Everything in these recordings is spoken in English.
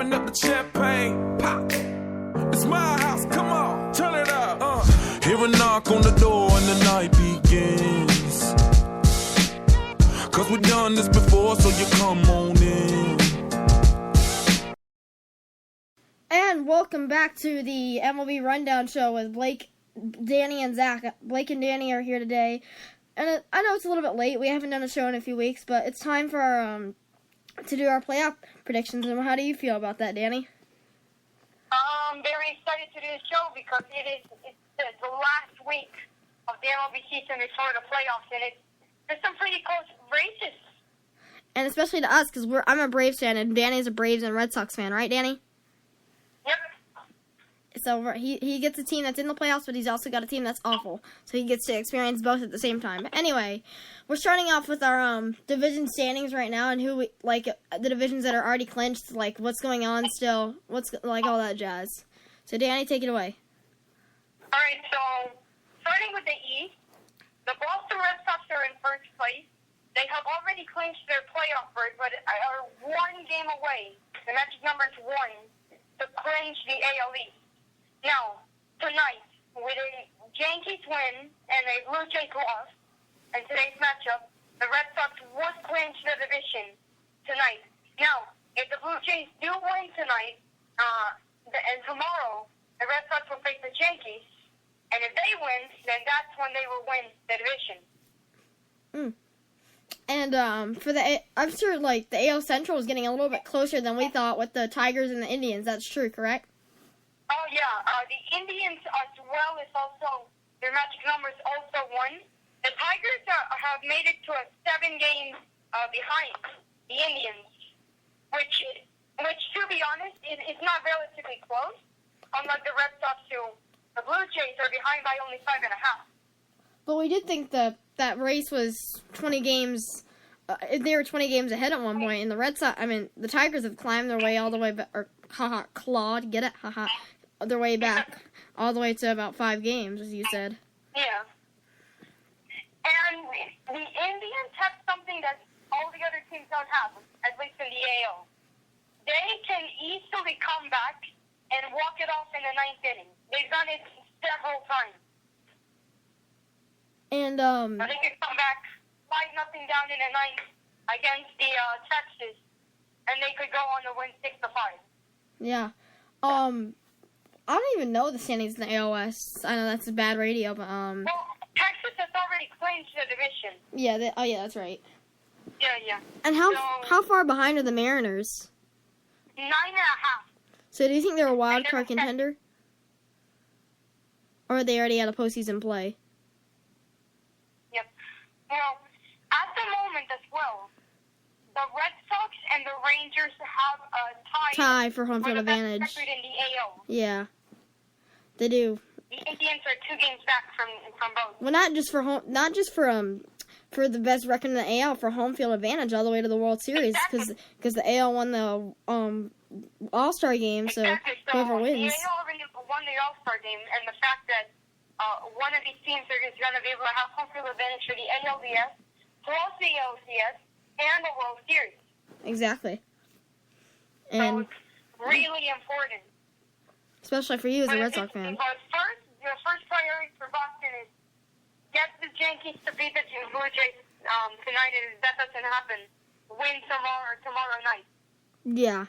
open up the champagne, pop. It's my house, come on, turn it up. Hear a knock on the door and the night begins. Cause we've done this before, so you come on in. And welcome back to the MLB Rundown Show with Blake, Danny, and Zach. Blake and Danny are here today. And I know it's a little bit late. We haven't done a show in a few weeks, but it's time for our, to do our playoff predictions. And how do you feel about that, Danny? I'm very excited to do the show because it's the last week of the MLB season before the playoffs, and there's some pretty close races. And especially to us, because I'm a Braves fan, and Danny's a Braves and Red Sox fan, right, Danny? Yep. So he gets a team that's in the playoffs, but he's also got a team that's awful. So he gets to experience both at the same time. Anyway, we're starting off with our division standings right now, and who the divisions that are already clinched, like what's going on still, what's like all that jazz. So Danny, take it away. All right. So starting with the East, the Boston Red Sox are in first place. They have already clinched their playoff berth, but are one game away. The magic number is 1 to clinch the AL East. Now, tonight, with a Yankees win and a Blue Jays loss in today's matchup, the Red Sox would clinch the division tonight. Now, if the Blue Jays do win tonight, and tomorrow, the Red Sox will face the Yankees, and if they win, then that's when they will win the division. And I'm sure the AL Central is getting a little bit closer than we thought with the Tigers and the Indians. That's true, correct? Oh, yeah. The Indians as well is also, their magic number is also 1. The Tigers have made it to a 7 games behind the Indians, which to be honest, is not relatively close. Unlike the Red Sox, who the Blue Jays are behind by only 5.5. But we did think that race was 20 games. They were 20 games ahead at one point, and the Tigers have climbed their way all the way back, clawed, get it, their way back all the way to about 5 games, as you said. Yeah. And the Indians have something that all the other teams don't have, at least in the AL. They can easily come back and walk it off in the 9th inning. They've done it several times. And they could come back 5-0 down in the 9th against the Texas, and they could go on to win 6-5. Yeah. I don't even know the standings in the AOS. I know that's a bad radio, but Well, Texas has already clinched the division. Yeah. Yeah, that's right. Yeah. And how far behind are the Mariners? 9.5. So do you think they're a wild card contender? Or are they already out of postseason play? Yep. Well, at the moment as well, the Red Sox and the Rangers have a tie for home field advantage. Best record in the AL. Yeah, they do. The Indians are 2 games back from both. Well, not just for the best record in the AL, for home field advantage all the way to the World Series, because the AL won the All-Star game, exactly. So whoever wins. The AL already won the All-Star game, and the fact that one of these teams is going to be able to have home field advantage for the NLDS, plus the LCS, and the World Series. Exactly. So And it's really important. Especially for you as a Red Sox fan. But the first priority for Boston is get the Yankees to beat the Blue Jays tonight, and if that doesn't happen, win tomorrow night. Yeah.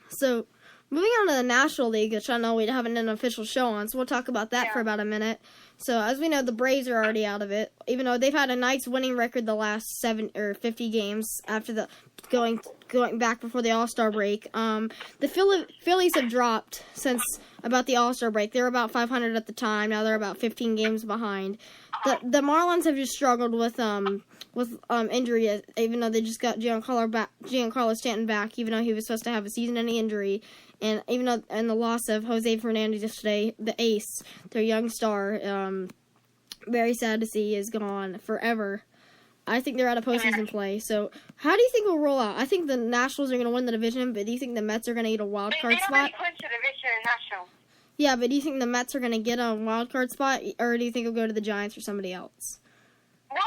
So, moving on to the National League, which I know we haven't done an official show on, so we'll talk about that for about a minute. So, as we know, the Braves are already out of it, even though they've had a nice winning record the last 50 games after the going back before the All-Star break. The Phillies have dropped since about the All-Star break. They were about 500 at the time. Now they're about 15 games behind. The Marlins have just struggled with injury, even though they just got Giancarlo Stanton back, even though he was supposed to have a season-ending injury, and even though the loss of Jose Fernandez yesterday, the ace, their young star, very sad to see, is gone forever. I think they're out of postseason play. So, how do you think it'll roll out? I think the Nationals are going to win the division, but do you think the Mets are going to get a wild card spot? They already clinched the division in Nationals. Yeah, but do you think the Mets are going to get a wild card spot, or do you think it'll go to the Giants or somebody else? Well,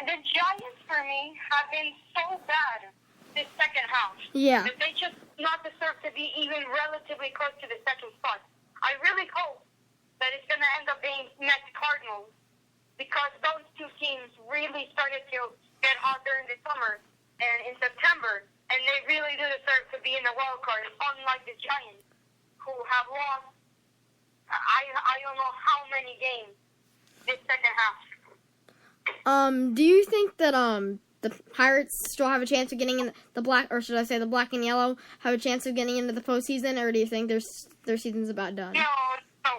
the Giants, for me, have been so bad this second half. Yeah. That they just not deserve to be even relatively close to the second spot. I really hope that it's going to end up being Mets Cardinals because those two teams really started to get hot during the summer and in September, and they really do deserve to be in the wild card, unlike the Giants, who have lost I don't know how many games this second half. Do you think that the Pirates still have a chance of getting in the black, or should I say the black and yellow, have a chance of getting into the postseason, or do you think their season's about done? No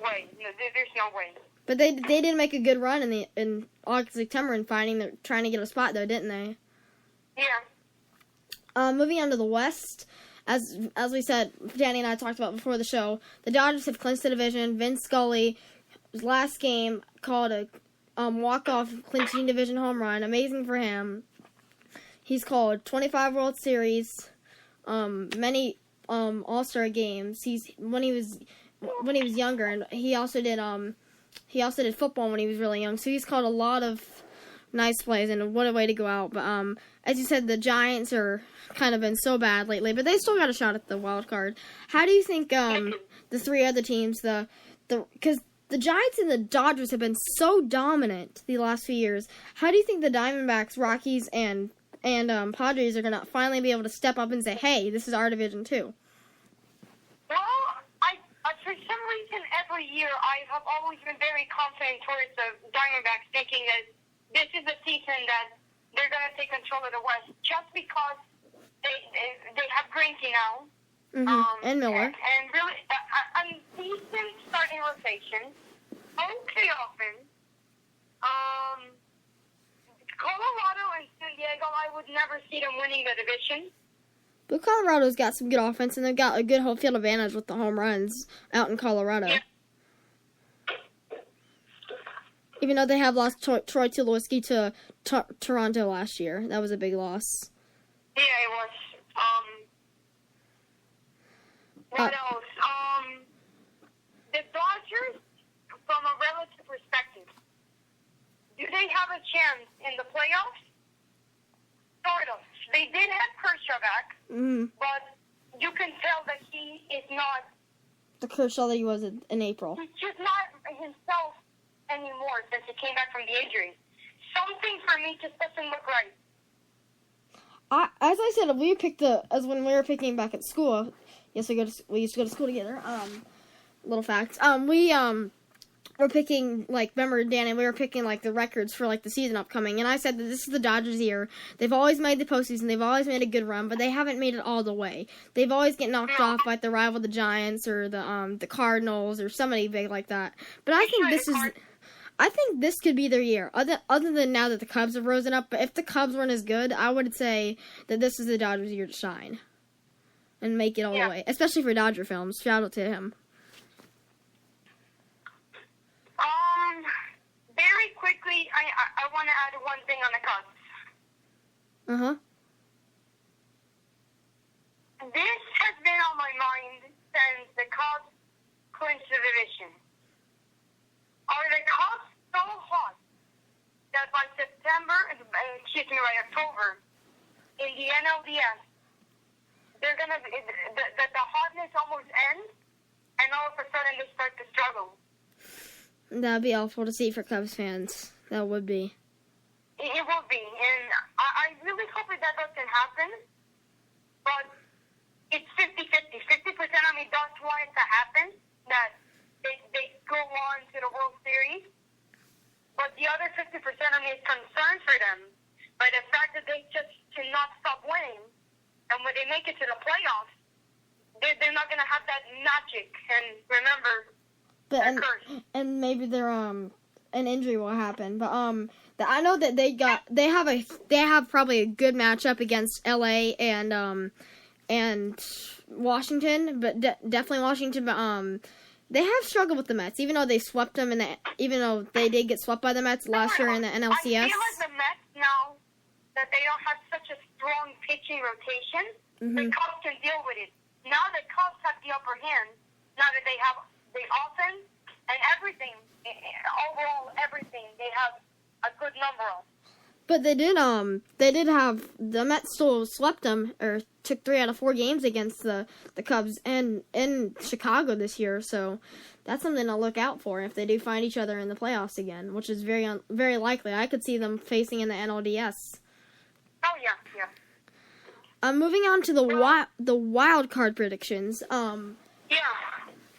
way. No, there's no way. But they did make a good run in August, September, and trying to get a spot though, didn't they? Yeah. Moving on to the West, as we said, Danny and I talked about before the show, the Dodgers have clinched the division. Vince Scully, his last game, called a walk-off clinching division home run. Amazing for him. He's called 25 World Series, many All-Star games. When he was younger, and he also did football when he was really young. So he's called a lot of nice plays, and what a way to go out. But as you said, the Giants are kind of been so bad lately, but they still got a shot at the wild card. How do you think the three other teams, because the Giants and the Dodgers have been so dominant the last few years, how do you think the Diamondbacks, Rockies, and Padres are going to finally be able to step up and say, hey, this is our division too? Well, I for some reason every year I have always been very confident towards the Diamondbacks, thinking that this is a season that they're going to take control of the West, just because they have Greinke now. And Miller. And really, a decent starting rotation. Okay offense. Colorado and San Diego, I would never see them winning the division. But Colorado's got some good offense, and they've got a good home field advantage with the home runs out in Colorado. Yeah. Even though they have lost Troy Tulowitzki to Toronto last year. That was a big loss. Yeah, it was. What else? The Dodgers, from a relative perspective, do they have a chance in the playoffs? Sort of. They did have Kershaw back, but you can tell that he is not the Kershaw that he was in April. He's just not himself anymore since he came back from the injury. Something for me just doesn't look right. As I said, when we were picking back at school. Yes, we used to go to school together. Little fact. We're picking, remember, Danny, we were picking, the records for, the season upcoming. And I said that this is the Dodgers' year. They've always made the postseason. They've always made a good run, but they haven't made it all the way. They've always get knocked off by the rival, the Giants, or the Cardinals, or somebody big like that. But I think this could be their year. Other than now that the Cubs have risen up. But if the Cubs weren't as good, I would say that this is the Dodgers' year to shine. And make it all the way. Especially for Dodger films. Shout out to him. Very quickly, I want to add one thing on the Cubs. This has been on my mind since the Cubs clinched the division. Are the Cubs so hot that by October, in the NLDS, they're gonna the hotness almost ends, and all of a sudden they start to struggle? That'd be awful to see for Cubs fans. That would be. It will be, and I really hope that doesn't happen. But it's 50-50. 50% of me does want it to happen, that they go on to the World Series. But the other 50% of me is concerned for them by the fact that they just cannot stop winning. And when they make it to the playoffs, they're not going to have that magic. And remember, and maybe an injury will happen. But I know that they have probably a good matchup against LA and Washington, but definitely Washington. But they have struggled with the Mets, even though they swept them even though they did get swept by the Mets last year in the NLCS. I feel like the Mets now that they don't have such a strong pitching rotation, the Cubs can deal with it. Now the Cubs have the upper hand. Now that they have the offense and everything, overall everything, they have a good number of. But they did have the Mets still swept them or took 3 out of 4 games against the Cubs and in Chicago this year, so that's something to look out for if they do find each other in the playoffs again, which is very likely. I could see them facing in the NLDS. Oh yeah. Moving on to the wild card predictions. Yeah.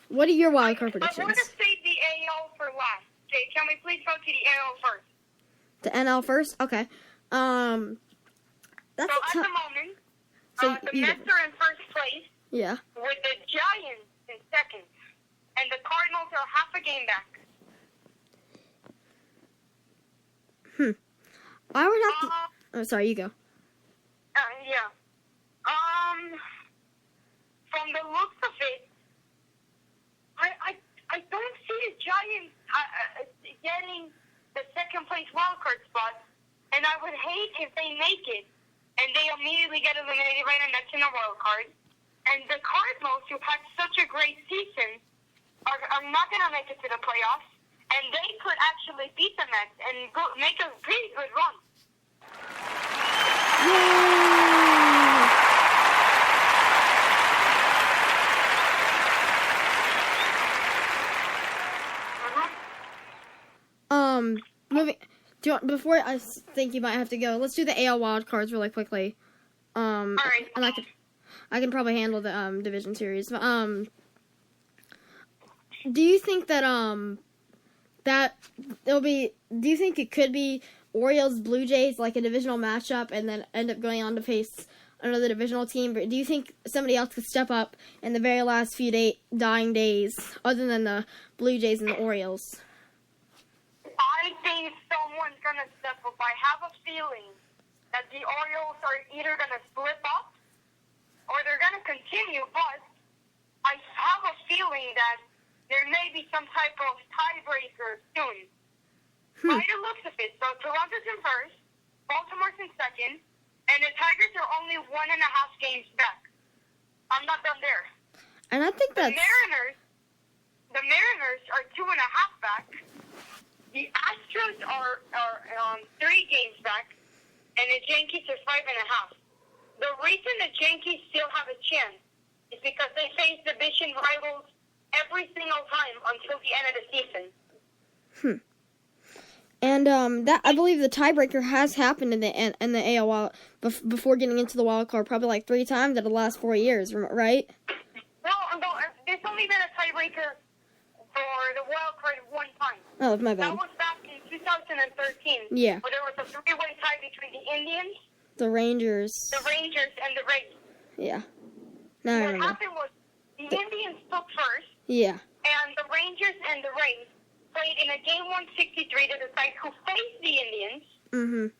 What are your wild card I want predictions? to save the AL for last. Jay, can we please go to the AL first? The NL first? Okay. That's So at the moment, the Mets are in first place Yeah. with the Giants in second, and the Cardinals are half a game back. I would have to. Oh, sorry, you go. Yeah. From the looks of it, I don't see the Giants getting the second place wild card spot, and I would hate if they make it and they immediately get eliminated by the Mets in a wild card. And the Cardinals, who had such a great season, are not going to make it to the playoffs, and they could actually beat the Mets and make a pretty good run. Moving. Before I think you might have to go, let's do the AL wild cards really quickly. All right. And I can probably handle the division series. Do you think that do you think it could be Orioles Blue Jays, like a divisional matchup, and then end up going on to face another divisional team? But do you think somebody else could step up in the very last few dying days, other than the Blue Jays and the Orioles? I think someone's going to step up. I have a feeling that the Orioles are either going to slip up or they're going to continue, but I have a feeling that there may be some type of tiebreaker soon. By the looks of it, so Toronto's in first, Baltimore's in second, and the Tigers are only 1.5 games back. I'm not done there. And I think The that's... Mariners are 2.5 back. The Astros are 3 games back, and the Yankees are 5.5. The reason the Yankees still have a chance is because they face division rivals every single time until the end of the season. And that I believe the tiebreaker has happened in the AL before getting into the wild card, probably like 3 times in the last 4 years, right? No, there's only been a tiebreaker for the wild card 1 time. Oh, my bad. That was back in 2013. Yeah. Where there was a 3-way tie between the Indians, The Rangers, and the Rays. Yeah. Now I What remember. happened was the Indians took first, Yeah. and the Rangers and the Rays played in a game 163 to decide who faced the Indians in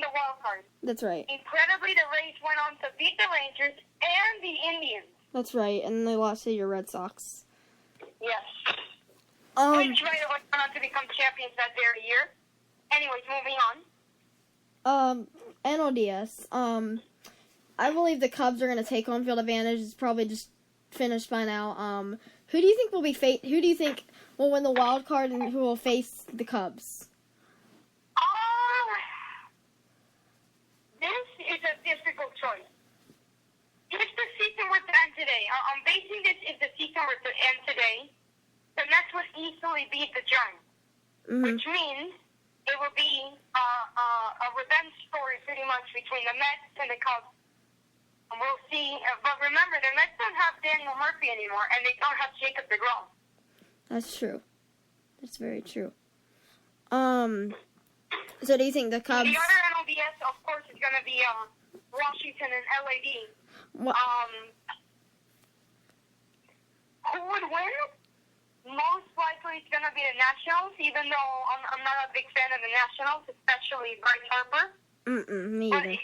the wild card. That's right. Incredibly, the Rays went on to beat the Rangers and the Indians. That's right. And they lost to your Red Sox. Yes. Um. Which right away went on to become champions that very year. Anyways, moving on. NLDS. I believe the Cubs are going to take home field advantage. It's probably just finished by now. Who do you think will be who do you think will win the wild card and who will face the Cubs? This is a difficult choice. If the season were to end today, I'm basing this if the season were to end today, the Mets would easily beat the Giants, which means it would be a revenge story pretty much between the Mets and the Cubs. And we'll see. But remember, the Mets don't have Daniel Murphy anymore, and they don't have Jacob deGrom. That's true. That's very true. So do you think the Cubs... The other NLDS, of course, is going to be Washington and LAD. Who would win? Most likely it's going to be the Nationals, even though I'm not a big fan of the Nationals, especially Bryce Harper. Me But either.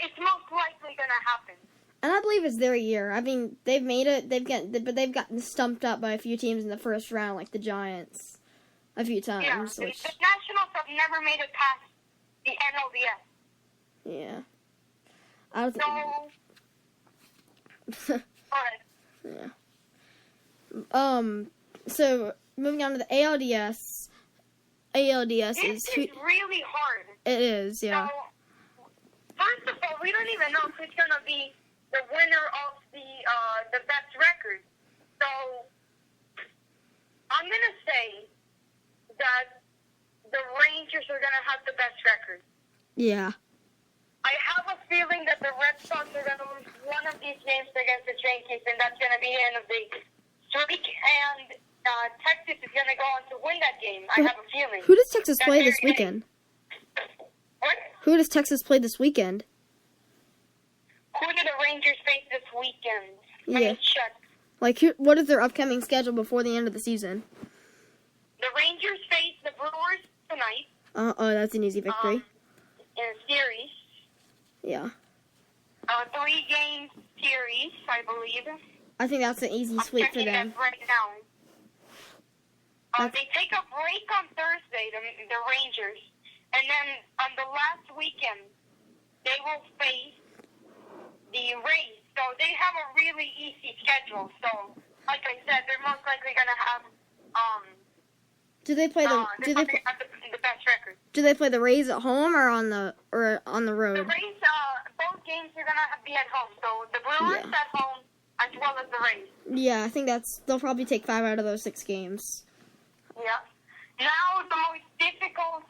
it's most likely going to happen. And I believe it's their year. I mean, they've made it. But they've gotten stumped up by a few teams in the first round, like the Giants, a few times. Yeah, the Nationals have never made it past the NLDS. Yeah. I don't think. But Yeah. So moving on to the ALDS. ALDS this is is really hard. It is, yeah. So, first of all, we don't even know who's going to be the winner of the best record. So, I'm going to say that the Rangers are going to have the best record. Yeah. I have a feeling that the Red Sox are going to lose one of these games against the Yankees, and that's going to be the end of the streak, and Texas is going to go on to win that game. I have a feeling. Who does Texas play this weekend? What? Who does Texas play this weekend? Who do the Rangers face this weekend? Yeah. Let me check. Like, what is their upcoming schedule before the end of the season? The Rangers face the Brewers tonight. Oh, that's an easy victory. In a series. Yeah. 3-game series, I believe. I think that's an easy sweep for them. Right now. They take a break on Thursday, the Rangers, and then on the last weekend, they will face the Rays. So they have a really easy schedule. So, like I said, they're most likely going to have Do they play the best record. Do they play the Rays at home or on the road? The Rays, both games are going to be at home. So the Brewers at home as well as the Rays. Yeah, I think they'll probably take 5 out of those 6 games. Yeah. Now the most difficult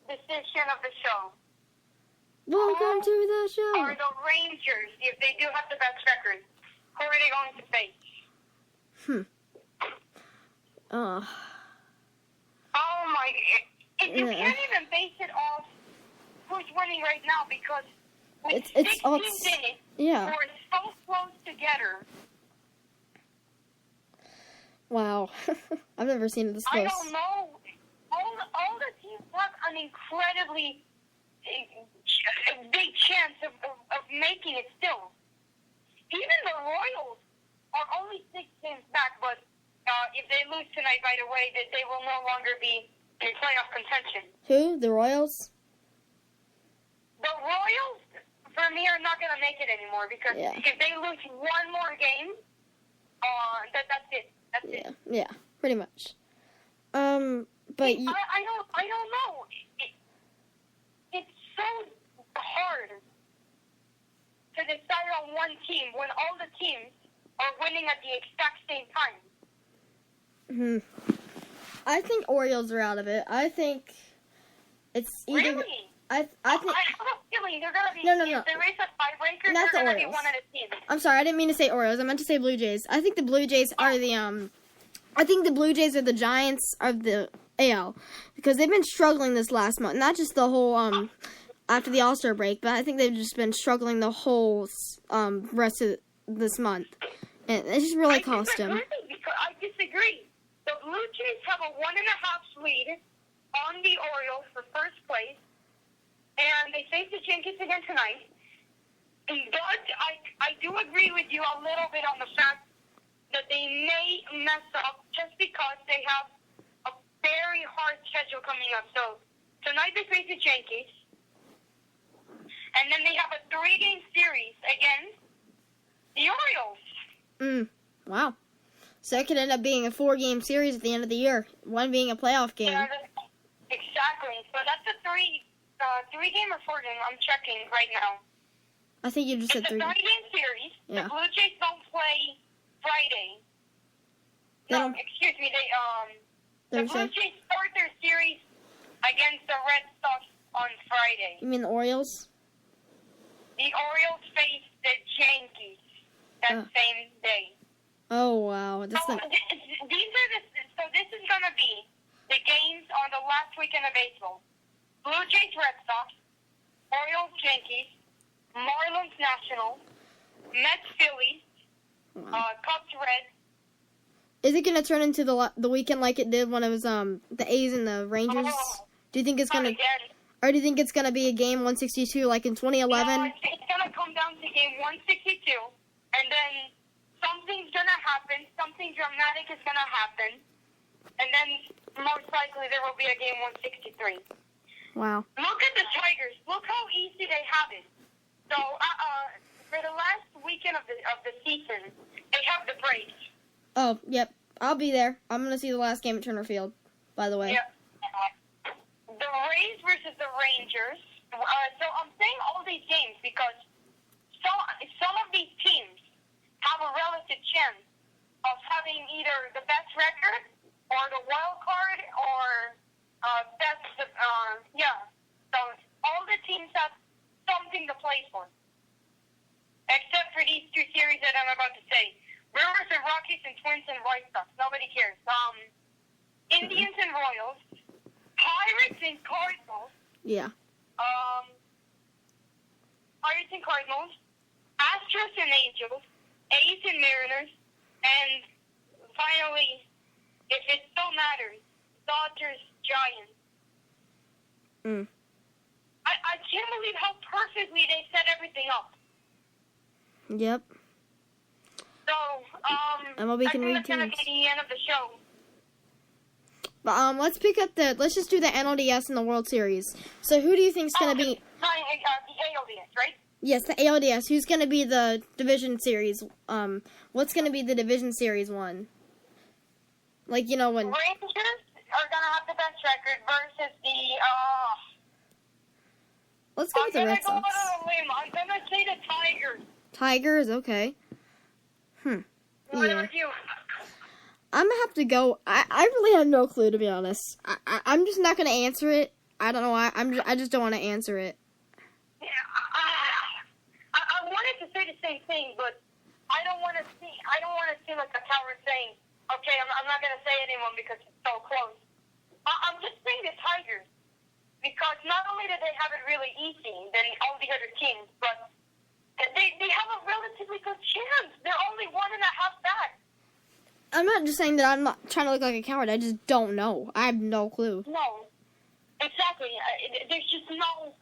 decision of the show. Welcome to the show. Are the Rangers, if they do have the best record, who are they going to face? Oh. Oh my! You can't even base it off who's winning right now because with it's 16 minutes, yeah. we're so close together. Wow. I've never seen it this close. I don't know. All the teams have an incredibly big chance of making it still. Even the Royals are only 6 games back, but if they lose tonight, by the way, that they will no longer be in playoff contention. Who? The Royals? The Royals, for me, are not going to make it anymore because if they lose one more game, that's it. That's it. Yeah, pretty much. But I don't know. It's so hard to decide on one team when all the teams are winning at the exact same time. I think Orioles are out of it. I think it's either. Really? I think. I have a feeling they're gonna be. No. If there is a tiebreaker, Not they're the gonna be Orioles. one of the teams. I'm sorry, I didn't mean to say Orioles. I meant to say Blue Jays. I think the Blue Jays are the I think the Blue Jays are the Giants of the AL because they've been struggling this last month. Not just the whole after the All-Star break, but I think they've just been struggling the whole rest of this month, and it just really cost them. I disagree. The Blue Jays have a 1.5 lead on the Orioles for first place, and they face the Yankees again tonight. But I do agree with you a little bit on the fact that they may mess up just because they have a very hard schedule coming up. So tonight they face the Yankees, and then they have a 3-game series against the Orioles. Wow. So it could end up being a 4-game series at the end of the year, one being a playoff game. Yeah, exactly. So that's a 3-game or 4-game. I'm checking right now. I think you just said 3. It's a 3-game series. Yeah. The Blue Jays don't play Friday. Excuse me. The Blue Jays start their series against the Red Sox on Friday. You mean the Orioles? The Orioles face the Yankees that same day. Oh wow! So this is gonna be the games on the last weekend of baseball. Blue Jays, Red Sox, Orioles, Yankees, Marlins, Nationals, Mets, Phillies, Cubs, Reds. Is it gonna turn into the weekend like it did when it was the A's and the Rangers? Do you think it's gonna? Or do you think it's gonna be a game 162 like in 2011? No, it's gonna come down to game 162, and then something's gonna happen. Something dramatic is gonna happen, and then most likely there will be a game 163. Wow. Look at the Tigers. Look how easy they have it. So for the last weekend of the season, they have the Braves. Oh, yep. I'll be there. I'm gonna see the last game at Turner Field. By the way. Yep. The Rays versus the Rangers. So I'm saying all these games because some of these teams have a relative chance of having either the best record or the wild card or best. So all the teams have something to play for, except for these two series that I'm about to say: Brewers and Rockies and Twins and White Sox. Nobody cares. Indians and Royals, Pirates and Cardinals. Yeah. Pirates and Cardinals, Astros and Angels, A's and Mariners, and finally, if it still matters, Dodgers, Giants. I can't believe how perfectly they set everything up. Yep. So, MLB I can think read that's going to teams. be the end of the show. But let's just do the NLDS and the World Series. So who do you think's gonna be? The ALDS, right? Yes, the ALDS. Who's gonna be the division series? What's gonna be the division series one? Like, you know, when Rangers are going to have the best record versus the, let's go with the Red I'm going Sox. to go on a limb. I'm going to say the Tigers. Tigers, okay. What Yeah. about you? I'm gonna have to go. I really have no clue, to be honest. I'm just not gonna answer it. I don't know why. I just don't want to answer it. Yeah, I wanted to say the same thing, but I don't want to seem like a coward saying, okay, I'm not going to say anyone because it's so close. I'm just saying the Tigers because not only do they have it really easy than all the other teams, but they have a relatively good chance. They're only 1.5 back. I'm not just saying that I'm not trying to look like a coward. I just don't know. I have no clue. No, exactly. There's just no.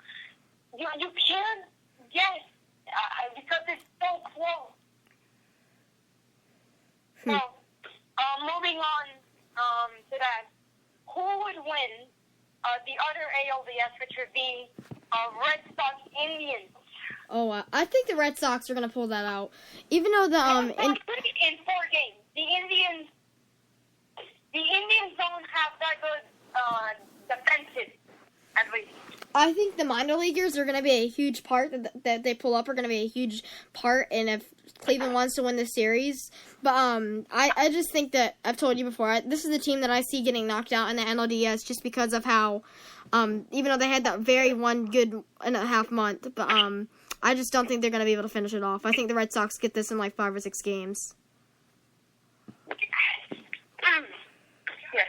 You can't guess because it's so close. So, moving on to that, who would win the other ALDS, which would be Red Sox Indians? Oh, I think the Red Sox are gonna pull that out, even though the in 4 games. The Indians don't have that good defensive, at least. I think the minor leaguers are gonna be a huge part that they pull up are gonna be a huge part, and if Cleveland wants to win the series, but I just think that I've told you before. This is the team that I see getting knocked out in the NLDS just because of how, even though they had that very 1.5 month, but I just don't think they're gonna be able to finish it off. I think the Red Sox get this in like 5 or 6 games. Yes.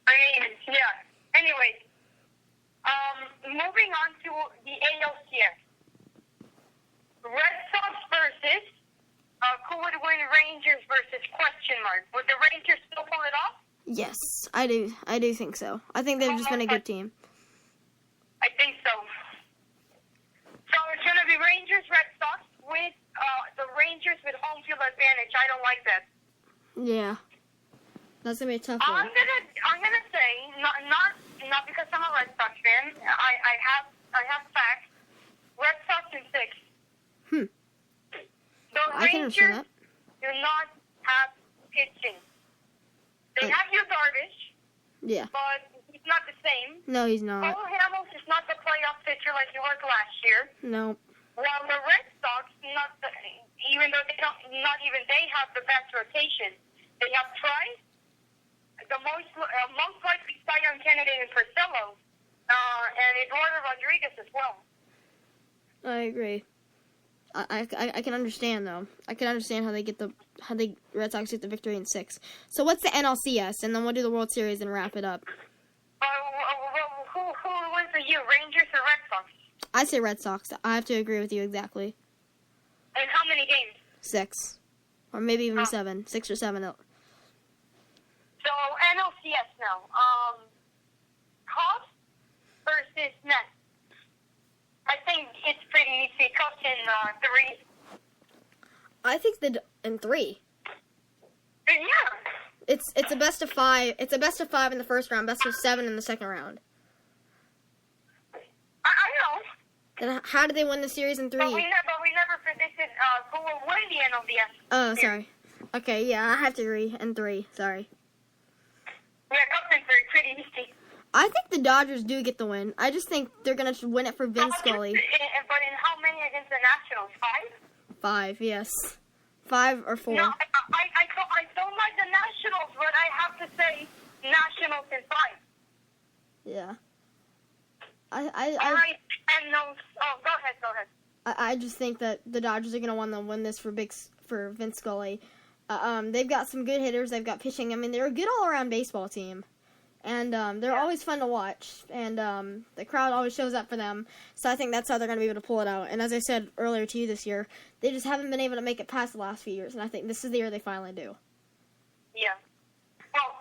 I mean, yeah. Anyway, moving on to the ALCS. Red Sox versus, who would win Rangers versus question mark? Would the Rangers still pull it off? Yes, I do. I do think so. I think they've just been a good team. I think so. So it's going to be Rangers, Red Sox with the Rangers with home field advantage. I don't like that. Yeah, that's gonna be a tough one. I'm gonna say not because I'm a Red Sox fan. I have facts. Red Sox in 6. The I can understand Rangers that. do not have pitching. They have Yu Darvish, Yeah. but he's not the same. No, he's not. Cole Hamels is not the playoff pitcher like he was last year. No. While the Red Sox, even though they have the best rotation. They have Price, the most likely Cy Young candidate in Porcello, and Eduardo Rodriguez as well. I agree. I can understand though. I can understand how the Red Sox get the victory in 6. So what's the NLCS, and then we'll do the World Series and wrap it up. Who wins for you, Rangers or Red Sox? I say Red Sox. I have to agree with you exactly. And how many games? 6, or maybe even 7, 6 or 7. So NLCS now. Cubs versus Mets. I think it's pretty easy. Cubs in 3. I think in 3. Yeah. It's a best of 5. It's a best of 5 in the first round, best of 7 in the second round. I know. Then how do they win the series in 3? But we never predicted who will win the NLDS. Oh, sorry. Okay, yeah, I have to agree. In 3, sorry. Yeah, Cubs in 3, pretty easy. I think the Dodgers do get the win. I just think they're going to win it for Vince Scully. But in how many against the Nationals? 5? 5, yes. 5 or 4. No, I don't like the Nationals, but I have to say Nationals in 5. Yeah. All right, and no. Oh, go ahead. I just think that the Dodgers are going to want to win this for Vince Scully. They've got some good hitters. They've got pitching. I mean, they're a good all-around baseball team. And they're always fun to watch. And the crowd always shows up for them. So I think that's how they're going to be able to pull it out. And as I said earlier to you this year, they just haven't been able to make it past the last few years. And I think this is the year they finally do. Yeah. Well,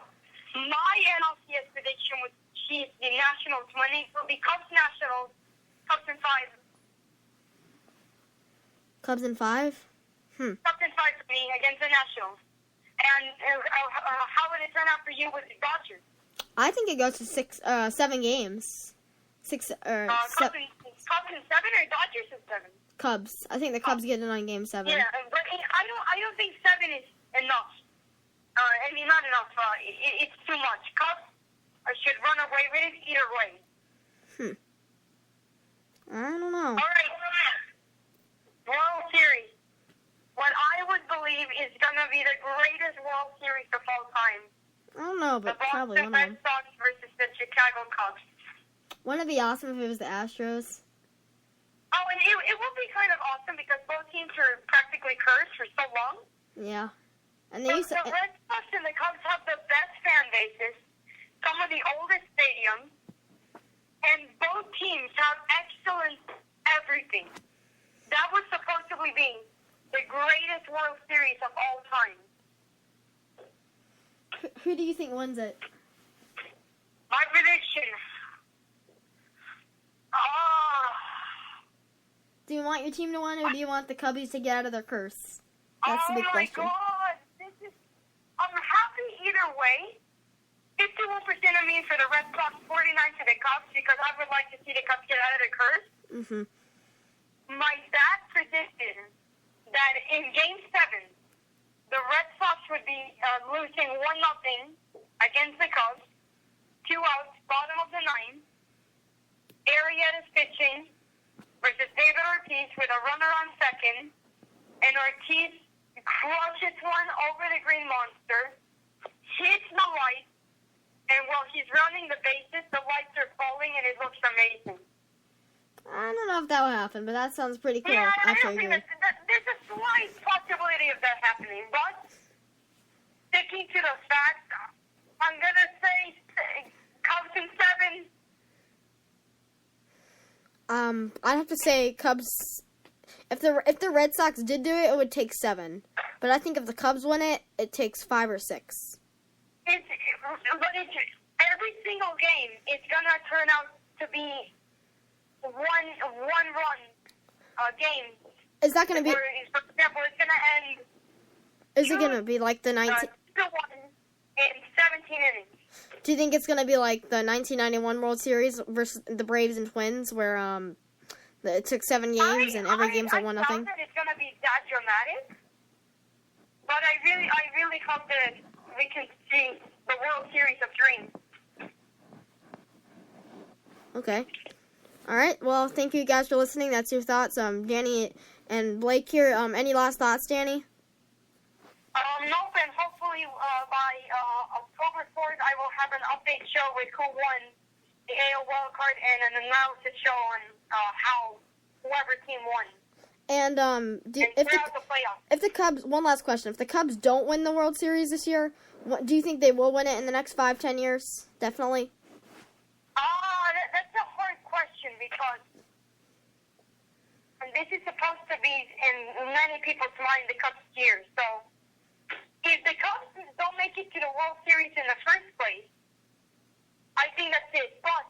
my NLCS prediction was the Nationals winning. Will be Cubs Nationals, Cubs in 5. Cubs in 5? Cubs in 5 for me against the Nationals. And how would it turn out for you with the Dodgers? I think it goes to 7 games. Cubs in 7 or Dodgers in 7? Cubs. I think the Cubs get it on Game 7. Yeah, but I don't think 7 is enough. I mean, not enough. It's too much. Cubs should run away with it either way. I don't know. All right. World Series. What I would believe is going to be the greatest World Series of all time. I don't know, but the probably Boston one of Red them. Sox versus the Chicago Cubs. Wouldn't it be awesome if it was the Astros? Oh, and it would be kind of awesome because both teams are practically cursed for so long. Yeah. And they used to... The Red Sox and the Cubs have the best fan bases, some of the oldest stadiums, and both teams have excellent everything. That was supposedly be the greatest World Series of all time. Who do you think wins it? My prediction. Do you want your team to win, or do you want the Cubbies to get out of their curse? That's the big question. Oh my God! I'm happy either way. 51% of me for the Red Sox, 49 to the Cubs, because I would like to see the Cubs get out of their curse. My dad predicted that in Game 7, the Red Sox would be losing 1-0 against the Cubs. 2 outs, bottom of the 9th. Arrieta's pitching versus David Ortiz with a runner on second. And Ortiz crushes one over the Green Monster, hits the light, and while he's running the bases, the lights are falling, and it looks amazing. I don't know if that will happen, but that sounds pretty cool. Yeah, I after don't think there's a slight possibility of that happening, but sticking to the fact, I'm going to say Cubs in 7. I'd have to say Cubs. If the Red Sox did do it, it would take 7. But I think if the Cubs win it, it takes 5 or 6. Every single game, it's going to turn out to be one run game. Is that going to be... For example, it's going to end... Is it going to be like the 19... 2-1 in 17 innings. Do you think it's going to be like the 1991 World Series versus the Braves and Twins, where it took 7 games and every game's a 1-0? I doubt that it's going to be that dramatic, but I really hope that we can see the World Series of Dreams. Okay. All right. Well, thank you guys for listening. That's your thoughts. Danny and Blake here. Any last thoughts, Danny? Nope, and hopefully by October 4th, I will have an update show with who won the AL wildcard and an analysis show on how whoever team won. And if the Cubs, one last question, if the Cubs don't win the World Series this year, do you think they will win it in the next 5-10 years? Definitely. That's a hard question because this is supposed to be in many people's mind the Cubs year. So if the Cubs don't make it to the World Series in the first place, I think that's it. But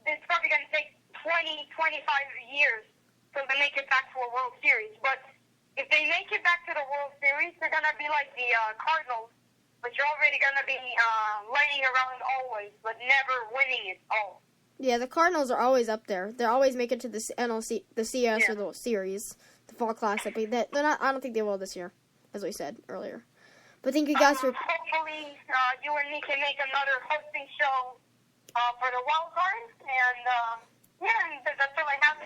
it's probably going to take 20, 25 years till they make it back to a World Series. But if they make it back to the World Series, they're going to be like the Cardinals, which are already going to be laying around always, but never winning it all. Yeah, the Cardinals are always up there. They always make it to the NLC, the CS or the series, the Fall Classic. But they're not. I don't think they will this year, as we said earlier. But thank you guys for. Hopefully, you and me can make another hosting show for the wild card, and that's all I have.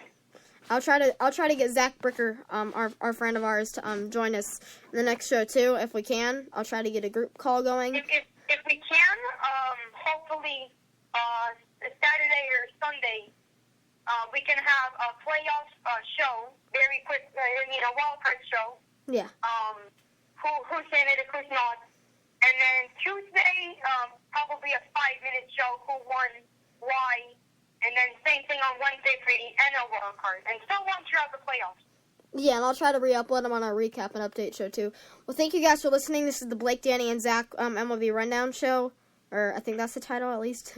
I'll try to get Zach Bricker, our friend of ours, to join us in the next show too, if we can. I'll try to get a group call going. If we can, hopefully Saturday or Sunday, we can have a playoff show, very quick, a wild card show. Yeah. Who's in it, who's not. And then Tuesday, probably a 5-minute show, who won, why. And then same thing on Wednesday for the NL wild card. And so on throughout the playoffs. Yeah, and I'll try to re-upload them on our recap and update show too. Well, thank you guys for listening. This is the Blake, Danny, and Zach MLB Rundown Show. Or I think that's the title at least.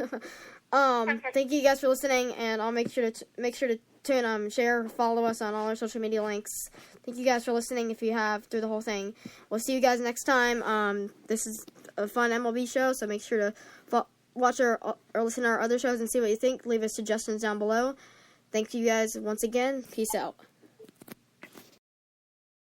Thank you guys for listening, and I'll make sure to tune, share, follow us on all our social media links. Thank you guys for listening if you have through the whole thing. We'll see you guys next time. This is a fun MLB show, so make sure to watch or listen to our other shows and see what you think. Leave us suggestions down below. Thank you guys once again. Peace out.